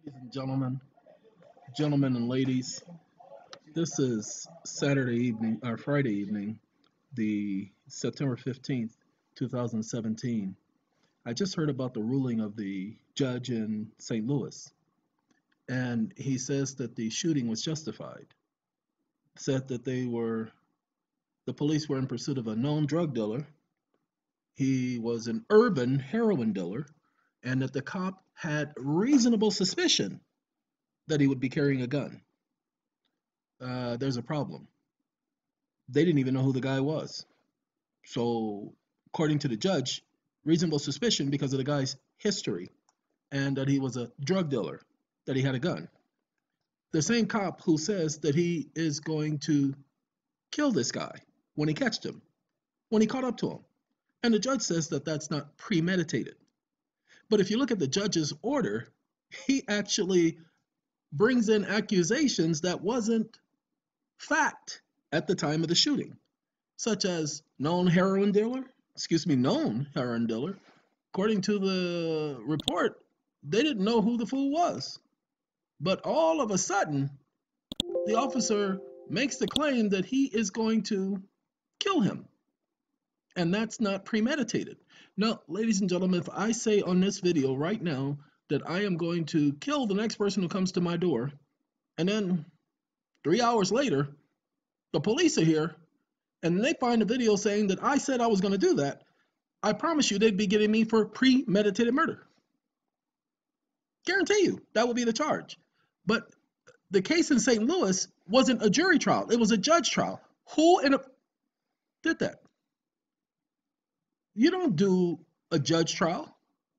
Ladies and gentlemen and ladies, this is Saturday evening or Friday evening, the September 15th, 2017. I just heard about the ruling of the judge in St. Louis, and he says that the shooting was justified. Said that the police were in pursuit of a known drug dealer. He was an urban heroin dealer, and that the cop had reasonable suspicion that he would be carrying a gun. There's a problem. They didn't even know who the guy was. So, according to the judge, reasonable suspicion because of the guy's history and that he was a drug dealer, that he had a gun. The same cop who says that he is going to kill this guy when he catched him, when he caught up to him. And the judge says that that's not premeditated. But if you look at the judge's order, he actually brings in accusations that wasn't fact at the time of the shooting, such as known heroin dealer. According to the report, they didn't know who the fool was. But all of a sudden, the officer makes the claim that he is going to kill him. And that's not premeditated. Now, ladies and gentlemen, if I say on this video right now that I am going to kill the next person who comes to my door, and then 3 hours later, the police are here, and they find a video saying that I said I was going to do that, I promise you they'd be getting me for premeditated murder. Guarantee you that would be the charge. But the case in St. Louis wasn't a jury trial, it was a judge trial. Did that? You don't do a judge trial,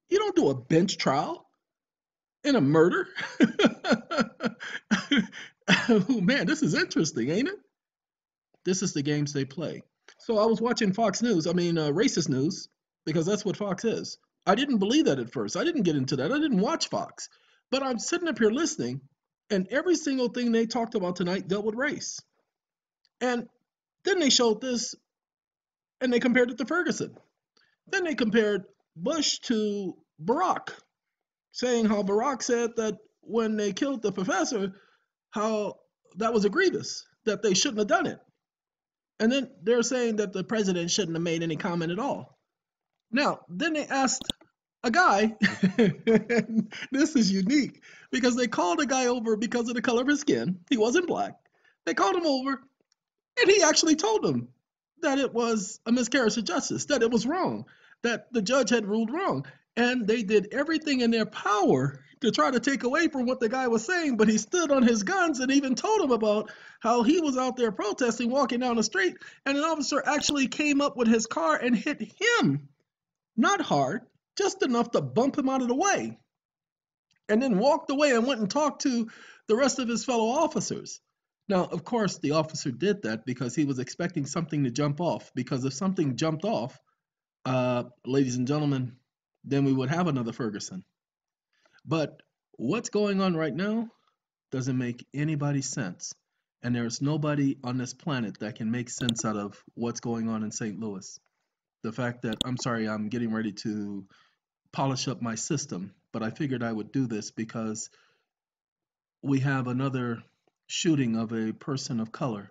you don't do a bench trial in a murder. Oh man, this is interesting, ain't it? This is the games they play. So I was watching Fox News, racist news, because that's what Fox is. I didn't believe that at first. I didn't get into that. I didn't watch Fox. But I'm sitting up here listening, and every single thing they talked about tonight dealt with race. And then they showed this, and they compared it to Ferguson. Then they compared Bush to Barack, saying how Barack said that when they killed the professor, how that was egregious, that they shouldn't have done it. And then they're saying that the president shouldn't have made any comment at all. Now, then they asked a guy, this is unique, because they called a guy over because of the color of his skin. He wasn't black. They called him over, and he actually told them that it was a miscarriage of justice, that it was wrong, that the judge had ruled wrong. And they did everything in their power to try to take away from what the guy was saying, but he stood on his guns and even told him about how he was out there protesting, walking down the street, and an officer actually came up with his car and hit him, not hard, just enough to bump him out of the way, and then walked away and went and talked to the rest of his fellow officers. Now, of course, the officer did that because he was expecting something to jump off, because if something jumped off, ladies and gentlemen, then we would have another Ferguson. But what's going on right now doesn't make anybody sense. And there's nobody on this planet that can make sense out of what's going on in St. Louis. The fact that, I'm sorry, I'm getting ready to polish up my system, but I figured I would do this because we have another shooting of a person of color,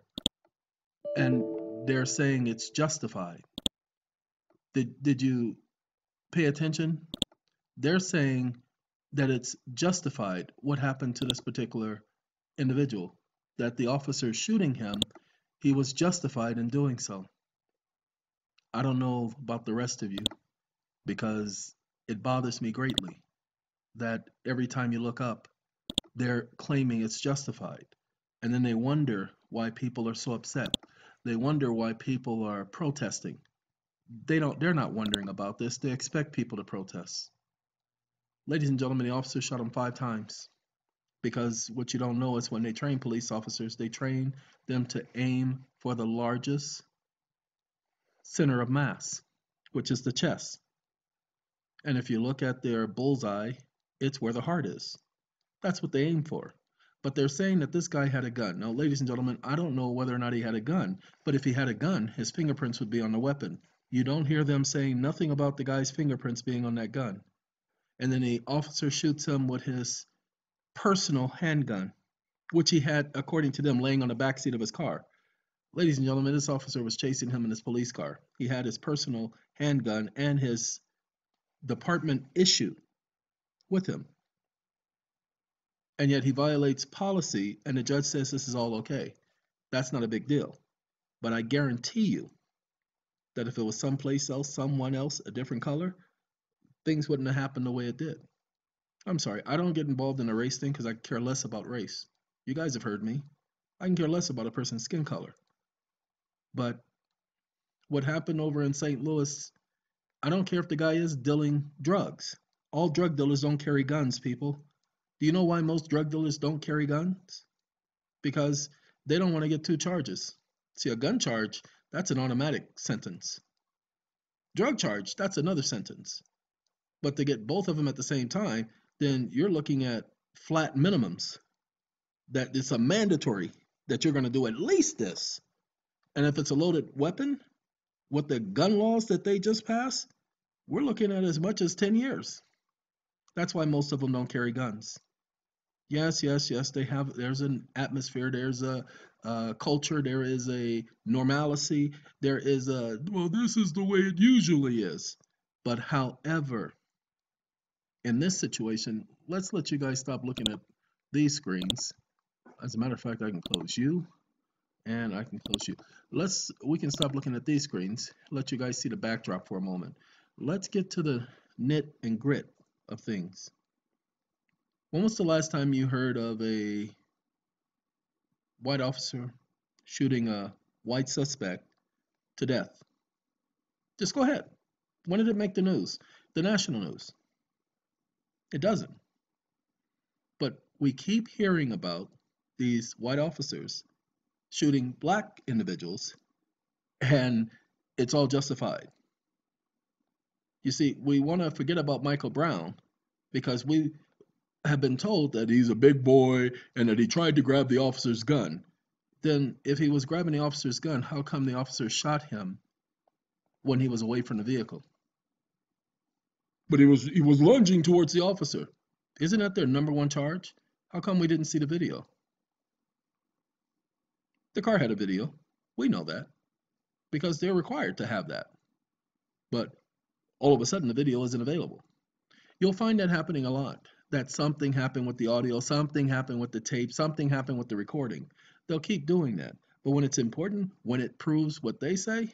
and they're saying it's justified. Did you pay attention? They're saying that it's justified what happened to this particular individual, that the officer shooting him, he was justified in doing so. I don't know about the rest of you, because it bothers me greatly that every time you look up, they're claiming it's justified. And then they wonder why people are so upset. They wonder why people are protesting. They're not wondering about this. They expect people to protest. Ladies and gentlemen, the officer shot him 5 times. Because what you don't know is when they train police officers, they train them to aim for the largest center of mass, which is the chest. And if you look at their bullseye, it's where the heart is. That's what they aim for. But they're saying that this guy had a gun. Now, ladies and gentlemen, I don't know whether or not he had a gun, but if he had a gun, his fingerprints would be on the weapon. You don't hear them saying nothing about the guy's fingerprints being on that gun. And then the officer shoots him with his personal handgun, which he had, according to them, laying on the backseat of his car. Ladies and gentlemen, this officer was chasing him in his police car. He had his personal handgun and his department issue with him. And yet he violates policy, and the judge says this is all okay. That's not a big deal. But I guarantee you that if it was someplace else, someone else, a different color, things wouldn't have happened the way it did. I'm sorry, I don't get involved in a race thing because I care less about race. You guys have heard me. I can care less about a person's skin color. But what happened over in St. Louis, I don't care if the guy is dealing drugs. All drug dealers don't carry guns, people. Do you know why most drug dealers don't carry guns? Because they don't want to get two charges. See, a gun charge, that's an automatic sentence. Drug charge, that's another sentence. But to get both of them at the same time, then you're looking at flat minimums. That it's a mandatory that you're going to do at least this. And if it's a loaded weapon, with the gun laws that they just passed, we're looking at as much as 10 years. That's why most of them don't carry guns. Yes, there's an atmosphere, there's a culture, there is a normalcy, there is a, well, this is the way it usually is. But however, in this situation, let's let you guys stop looking at these screens. As a matter of fact, I can close you and I can close you. We can stop looking at these screens, let you guys see the backdrop for a moment. Let's get to the nit and grit of things. When was the last time you heard of a white officer shooting a white suspect to death? Just go ahead. When did it make the news? The national news. It doesn't. But we keep hearing about these white officers shooting black individuals, and it's all justified. You see, we want to forget about Michael Brown because we have been told that he's a big boy and that he tried to grab the officer's gun. Then if he was grabbing the officer's gun, how come the officer shot him when he was away from the vehicle? But he was lunging towards the officer. Isn't that their number one charge? How come we didn't see the video? The car had a video. We know that because they're required to have that. But all of a sudden the video isn't available. You'll find that happening a lot. That something happened with the audio, something happened with the tape, something happened with the recording. They'll keep doing that. But when it's important, when it proves what they say,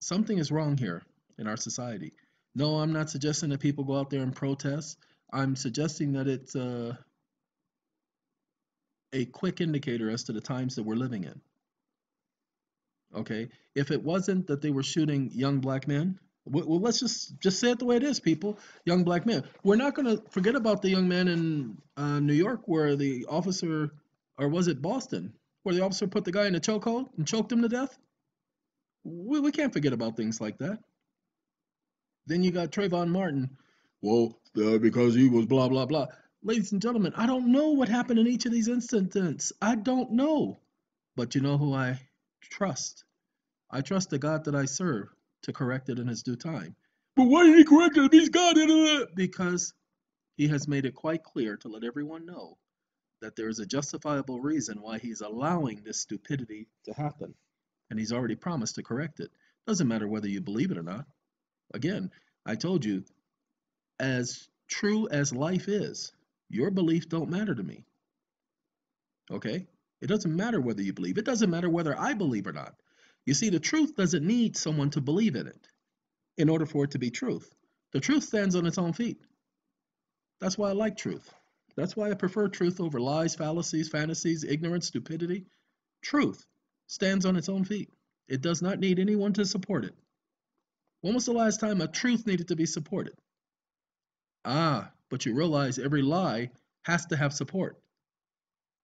something is wrong here in our society. No, I'm not suggesting that people go out there and protest. I'm suggesting that it's a quick indicator as to the times that we're living in. Okay? If it wasn't that they were shooting young black men, well, let's just say it the way it is, people. Young black men. We're not going to forget about the young man in New York where the officer, or was it Boston, where the officer put the guy in a chokehold and choked him to death? We can't forget about things like that. Then you got Trayvon Martin. Well, because he was blah, blah, blah. Ladies and gentlemen, I don't know what happened in each of these incidents. I don't know. But you know who I trust? I trust the God that I serve to correct it in his due time. But why did he correct it if he's God? Because he has made it quite clear to let everyone know that there is a justifiable reason why he's allowing this stupidity to happen. And he's already promised to correct it. Doesn't matter whether you believe it or not. Again, I told you, as true as life is, your belief don't matter to me. Okay? It doesn't matter whether you believe. It doesn't matter whether I believe or not. You see, the truth doesn't need someone to believe in it in order for it to be truth. The truth stands on its own feet. That's why I like truth. That's why I prefer truth over lies, fallacies, fantasies, ignorance, stupidity. Truth stands on its own feet. It does not need anyone to support it. When was the last time a truth needed to be supported? But you realize every lie has to have support.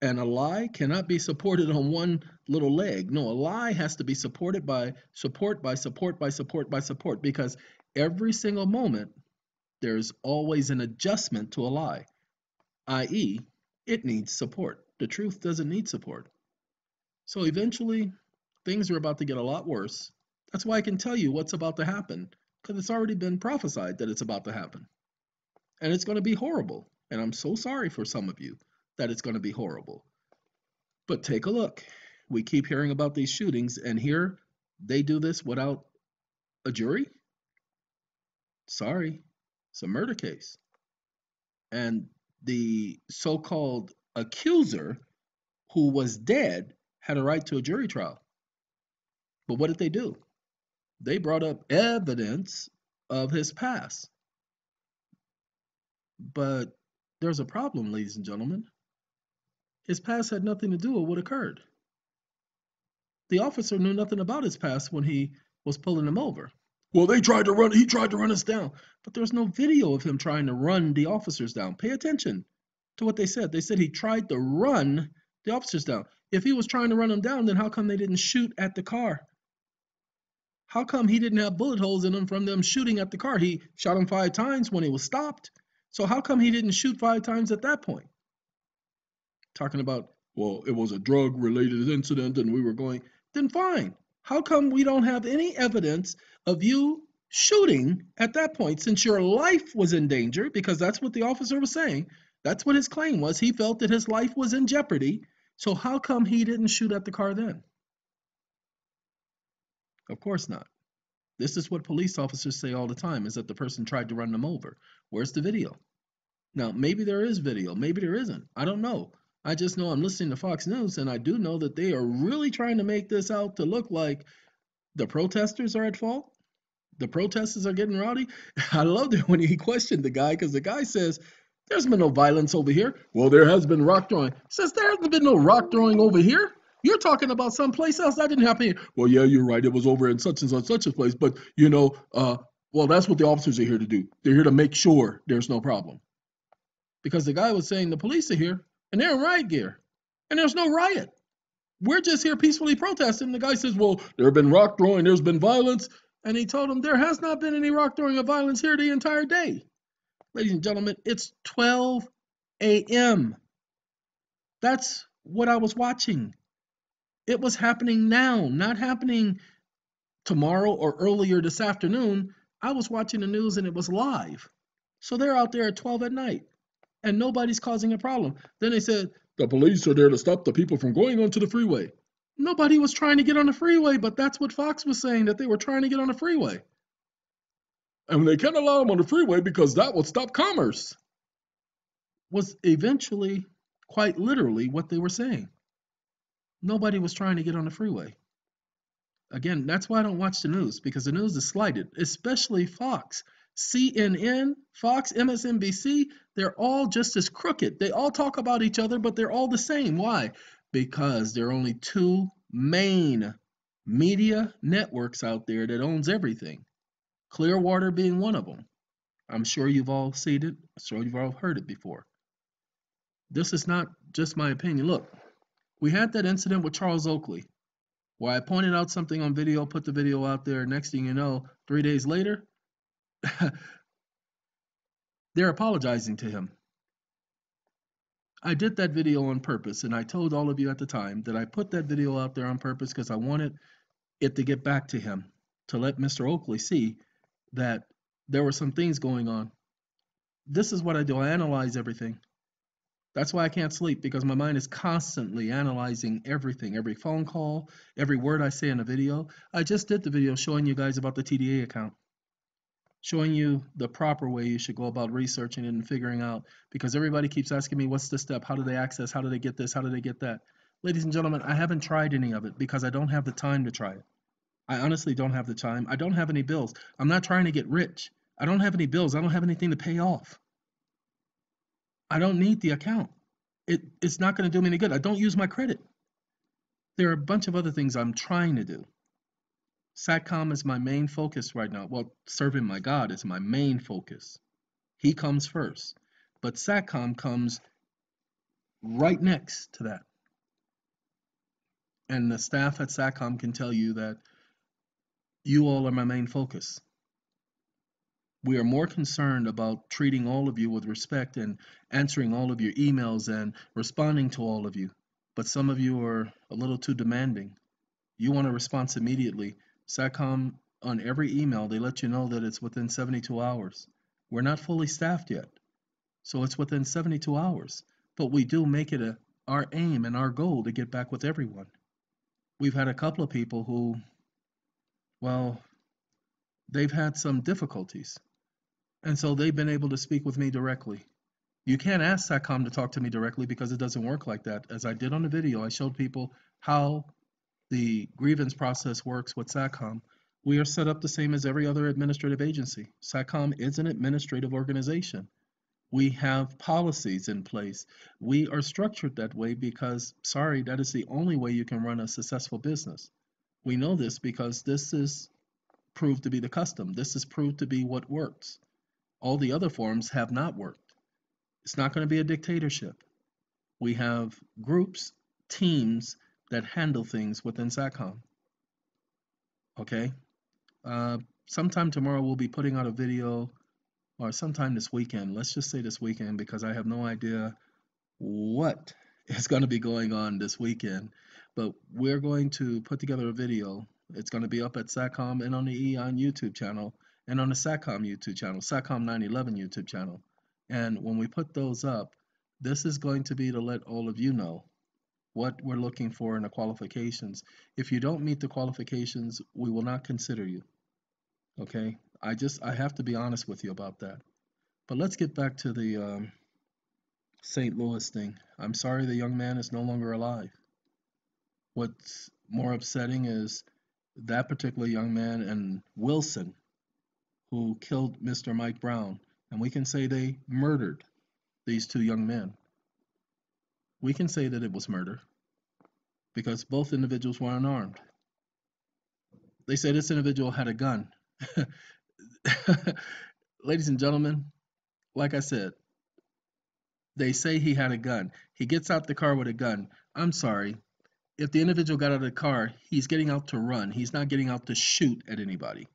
And a lie cannot be supported on one little leg. No, a lie has to be supported by support, because every single moment there's always an adjustment to a lie, i.e., it needs support. The truth doesn't need support. So eventually, things are about to get a lot worse. That's why I can tell you what's about to happen, because it's already been prophesied that it's about to happen. And it's going to be horrible. And I'm so sorry for some of you that it's going to be horrible. But take a look. We keep hearing about these shootings, and here they do this without a jury? Sorry, it's a murder case. And the so called accuser who was dead had a right to a jury trial. But what did they do? They brought up evidence of his past. But there's a problem, ladies and gentlemen. His past had nothing to do with what occurred. The officer knew nothing about his past when he was pulling him over. Well, he tried to run us down. But there's no video of him trying to run the officers down. Pay attention to what they said. They said he tried to run the officers down. If he was trying to run them down, then how come they didn't shoot at the car? How come he didn't have bullet holes in him from them shooting at the car? He shot him 5 times when he was stopped. So how come he didn't shoot 5 times at that point? Talking about, well, it was a drug-related incident and we were going, then fine. How come we don't have any evidence of you shooting at that point since your life was in danger? Because that's what the officer was saying. That's what his claim was. He felt that his life was in jeopardy. So how come he didn't shoot at the car then? Of course not. This is what police officers say all the time, is that the person tried to run them over. Where's the video? Now, maybe there is video. Maybe there isn't. I don't know. I just know I'm listening to Fox News, and I do know that they are really trying to make this out to look like the protesters are at fault. The protesters are getting rowdy. I loved it when he questioned the guy, because the guy says, there's been no violence over here. Well, there has been rock throwing. He says, there hasn't been no rock throwing over here. You're talking about someplace else. That didn't happen here. Well, yeah, you're right. It was over in such and such a place. But, well, that's what the officers are here to do. They're here to make sure there's no problem. Because the guy was saying the police are here, and they're in riot gear. And there's no riot. We're just here peacefully protesting. The guy says, well, there have been rock throwing. There's been violence. And he told him there has not been any rock throwing or violence here the entire day. Ladies and gentlemen, it's 12 a.m. That's what I was watching. It was happening now, not happening tomorrow or earlier this afternoon. I was watching the news and it was live. So they're out there at 12 at night and nobody's causing a problem. Then they said, the police are there to stop the people from going onto the freeway. Nobody was trying to get on the freeway, but that's what Fox was saying, that they were trying to get on the freeway. And they can't allow them on the freeway because that would stop commerce. Was eventually, quite literally, what they were saying. Nobody was trying to get on the freeway. Again, that's why I don't watch the news, because the news is slighted, especially Fox. CNN, Fox, MSNBC, they're all just as crooked. They all talk about each other, but they're all the same. Why? Because there are only 2 main media networks out there that owns everything. Clearwater being one of them. I'm sure you've all seen it. I'm sure you've all heard it before. This is not just my opinion. Look, we had that incident with Charles Oakley, where I pointed out something on video, put the video out there. Next thing you know, 3 days later, they're apologizing to him. I did that video on purpose, and I told all of you at the time that I put that video out there on purpose because I wanted it to get back to him, to let Mr. Oakley see that there were some things going on. This is what I do. I analyze everything. That's why I can't sleep, because my mind is constantly analyzing everything, every phone call, every word I say in a video. I just did the video showing you guys about the TDA account, showing you the proper way you should go about researching it and figuring out, because everybody keeps asking me, what's the step? How do they access? How do they get this? How do they get that? Ladies and gentlemen, I haven't tried any of it because I don't have the time to try it. I honestly don't have the time. I don't have any bills. I'm not trying to get rich. I don't have any bills. I don't have anything to pay off. I don't need the account. It's not going to do me any good. I don't use my credit. There are a bunch of other things I'm trying to do. SATCOM is my main focus right now. Well, serving my God is my main focus. He comes first. But SATCOM comes right next to that. And the staff at SATCOM can tell you that you all are my main focus. We are more concerned about treating all of you with respect and answering all of your emails and responding to all of you. But some of you are a little too demanding. You want a response immediately. SATCOM, on every email, they let you know that it's within 72 hours. We're not fully staffed yet. So it's within 72 hours. But we do make it our aim and our goal to get back with everyone. We've had a couple of people who, well, they've had some difficulties. And so they've been able to speak with me directly. You can't ask SATCOM to talk to me directly because it doesn't work like that. As I did on the video, I showed people how the grievance process works with SATCOM. We are set up the same as every other administrative agency. SATCOM is an administrative organization. We have policies in place. We are structured that way because, sorry, that is the only way you can run a successful business. We know this because this is proved to be the custom. This is proved to be what works. All the other forms have not worked. It's not going to be a dictatorship. We have groups, teams that handle things within SATCOM. Okay? Sometime tomorrow we'll be putting out a video, or sometime this weekend. Let's just say this weekend because I have no idea what is going to be going on this weekend. But we're going to put together a video. It's going to be up at SATCOM and on the EEON YouTube channel and on the SATCOM YouTube channel, SATCOM 911 YouTube channel. And when we put those up, this is going to be to let all of you know what we're looking for in the qualifications. If you don't meet the qualifications, we will not consider you. Okay? I have to be honest with you about that. But let's get back to the St. Louis thing. I'm sorry the young man is no longer alive. What's more upsetting is that particular young man and Wilson, who killed Mr. Mike Brown, and we can say they murdered these two young men. We can say that it was murder because both individuals were unarmed. They say this individual had a gun. Ladies and gentlemen, like I said, they say he had a gun. He gets out the car with a gun. I'm sorry. If the individual got out of the car, he's getting out to run. He's not getting out to shoot at anybody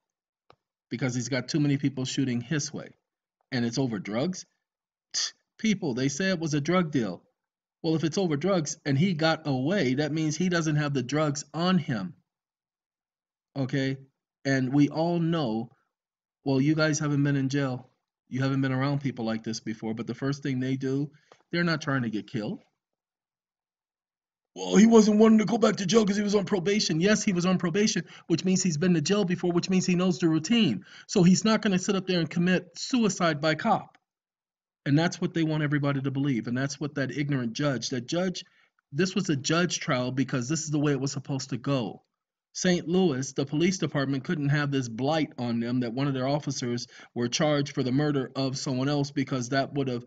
because he's got too many people shooting his way. And it's over drugs? People, they say it was a drug deal. Well, if it's over drugs and he got away, that means he doesn't have the drugs on him. Okay? And we all know, well, you guys haven't been in jail. You haven't been around people like this before, but the first thing they do, they're not trying to get killed. Well, he wasn't wanting to go back to jail because he was on probation. Yes, he was on probation, which means he's been to jail before, which means he knows the routine. So he's not going to sit up there and commit suicide by cop. And that's what they want everybody to believe. And that's what that ignorant judge, this was a judge trial because this is the way it was supposed to go. St. Louis, the police department couldn't have this blight on them that one of their officers were charged for the murder of someone else because that would have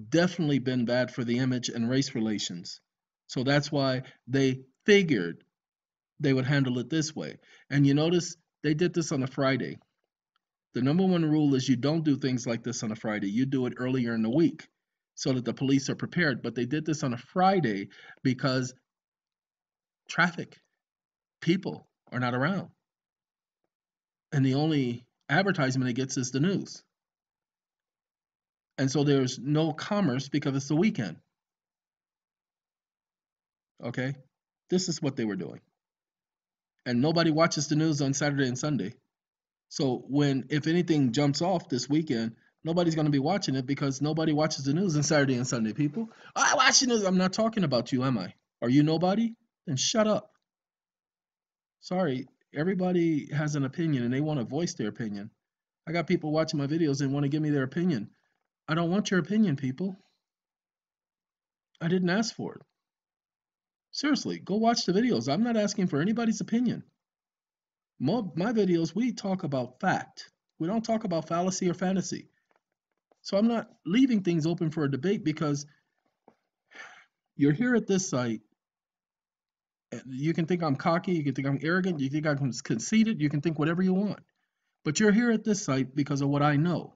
definitely been bad for the image and race relations. So that's why they figured they would handle it this way. And you notice they did this on a Friday. The number one rule is you don't do things like this on a Friday. You do it earlier in the week so that the police are prepared. But they did this on a Friday because traffic, people are not around. And the only advertisement it gets is the news. And so there's no commerce because it's the weekend. Okay? This is what they were doing. And nobody watches the news on Saturday and Sunday. So if anything jumps off this weekend, nobody's going to be watching it because nobody watches the news on Saturday and Sunday, people. I watch the news. I'm not talking about you, am I? Are you nobody? Then shut up. Sorry, everybody has an opinion and they want to voice their opinion. I got people watching my videos and want to give me their opinion. I don't want your opinion, people. I didn't ask for it. Seriously, go watch the videos. I'm not asking for anybody's opinion. My videos, we talk about fact. We don't talk about fallacy or fantasy. So I'm not leaving things open for a debate because you're here at this site. You can think I'm cocky, you can think I'm arrogant, you think I'm conceited, you can think whatever you want. But you're here at this site because of what I know.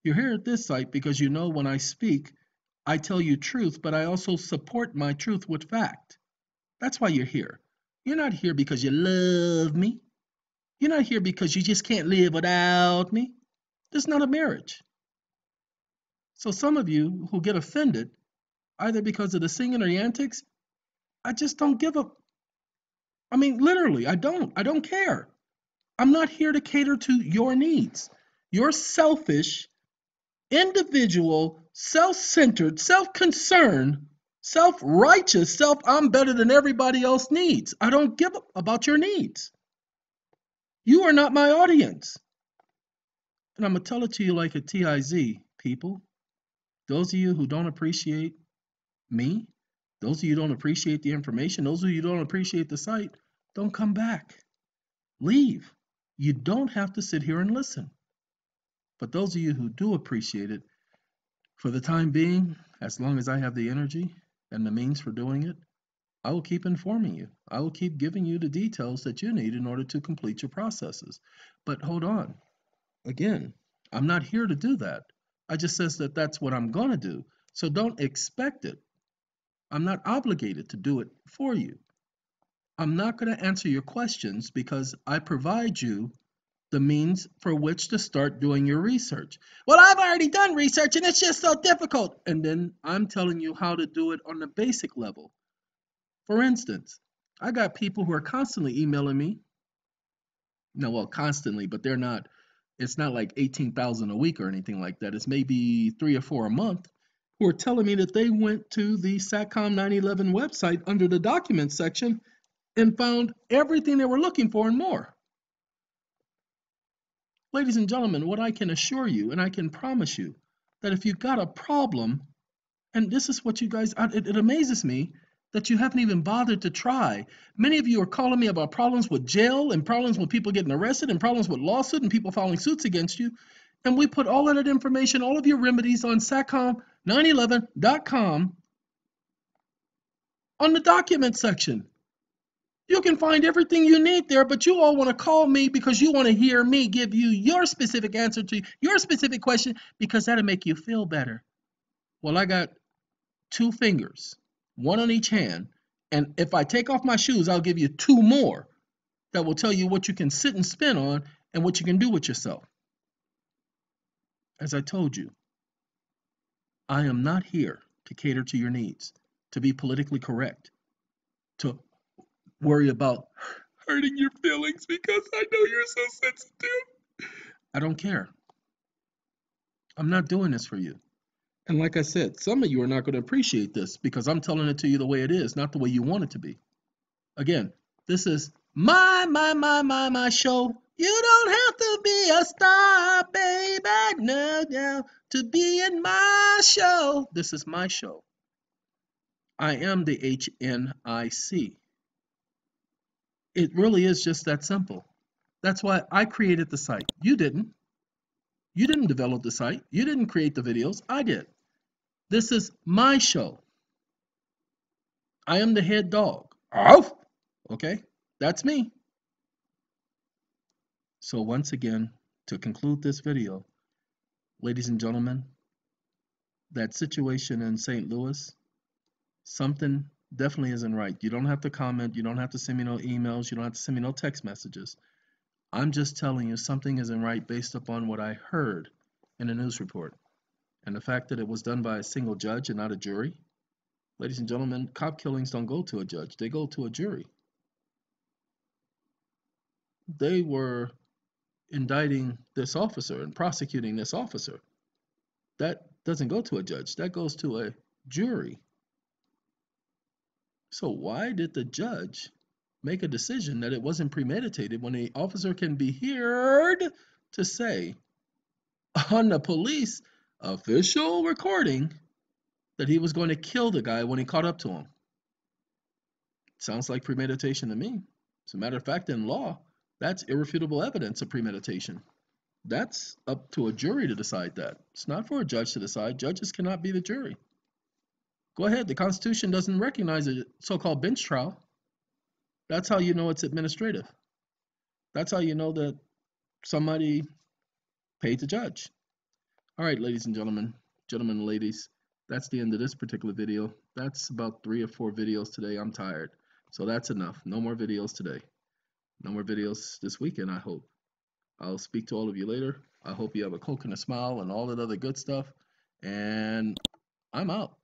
You're here at this site because you know when I speak, I tell you truth, but I also support my truth with fact. That's why you're here. You're not here because you love me. You're not here because you just can't live without me. This is not a marriage. So some of you who get offended, either because of the singing or the antics, I just don't give a... I mean, literally, I don't care. I'm not here to cater to your needs. Your selfish, individual, self-centered, self-concerned, self-righteous, I'm better than everybody else needs. I don't give about your needs. You are not my audience. And I'm going to tell it to you like a TIZ, people. Those of you who don't appreciate me, those of you who don't appreciate the information, those of you who don't appreciate the site, don't come back. Leave. You don't have to sit here and listen. But those of you who do appreciate it, for the time being, as long as I have the energy and the means for doing it, I will keep informing you. I will keep giving you the details that you need in order to complete your processes. But hold on. Again, I'm not here to do that. I just says that that's what I'm going to do. So don't expect it. I'm not obligated to do it for you. I'm not going to answer your questions because I provide you the means for which to start doing your research. Well, I've already done research and it's just so difficult. And then I'm telling you how to do it on the basic level. For instance, I got people who are constantly emailing me. No, well, constantly, but they're not, it's not like 18,000 a week or anything like that. It's maybe 3 or 4 a month who are telling me that they went to the SATCOM 911 website under the documents section and found everything they were looking for and more. Ladies and gentlemen, what I can assure you and I can promise you that if you've got a problem, and this is what you guys, it amazes me that you haven't even bothered to try. Many of you are calling me about problems with jail and problems with people getting arrested and problems with lawsuit and people filing suits against you. And we put all of that information, all of your remedies on satcom911.com on the document section. You can find everything you need there, but you all want to call me because you want to hear me give you your specific answer to your specific question because that'll make you feel better. Well, I got 2 fingers, one on each hand, and if I take off my shoes, I'll give you 2 more that will tell you what you can sit and spin on and what you can do with yourself. As I told you, I am not here to cater to your needs, to be politically correct, to worry about hurting your feelings because I know you're so sensitive. I don't care. I'm not doing this for you. And like I said, some of you are not going to appreciate this because I'm telling it to you the way it is, not the way you want it to be. Again, this is my show. You don't have to be a star, baby, no, to be in my show. This is my show. I am the HNIC. It really is just that simple. That's why I created the site. You didn't. You didn't develop the site. You didn't create the videos. I did. This is my show. I am the head dog. Ow! Okay, that's me. So once again, to conclude this video, ladies and gentlemen, that situation in St. Louis, something definitely isn't right. You don't have to comment. You don't have to send me no emails. You don't have to send me no text messages. I'm just telling you something isn't right based upon what I heard in a news report. And the fact that it was done by a single judge and not a jury. Ladies and gentlemen, cop killings don't go to a judge. They go to a jury. They were indicting this officer and prosecuting this officer. That doesn't go to a judge. That goes to a jury. So why did the judge make a decision that it wasn't premeditated when the officer can be heard to say on the police official recording that he was going to kill the guy when he caught up to him? Sounds like premeditation to me. As a matter of fact, in law, that's irrefutable evidence of premeditation. That's up to a jury to decide that. It's not for a judge to decide. Judges cannot be the jury. Go ahead. The Constitution doesn't recognize a so-called bench trial. That's how you know it's administrative. That's how you know that somebody paid the judge. All right, ladies and gentlemen, and ladies, that's the end of this particular video. That's about 3 or 4 videos today. I'm tired. So that's enough. No more videos today. No more videos this weekend, I hope. I'll speak to all of you later. I hope you have a Coke and a smile and all that other good stuff. And I'm out.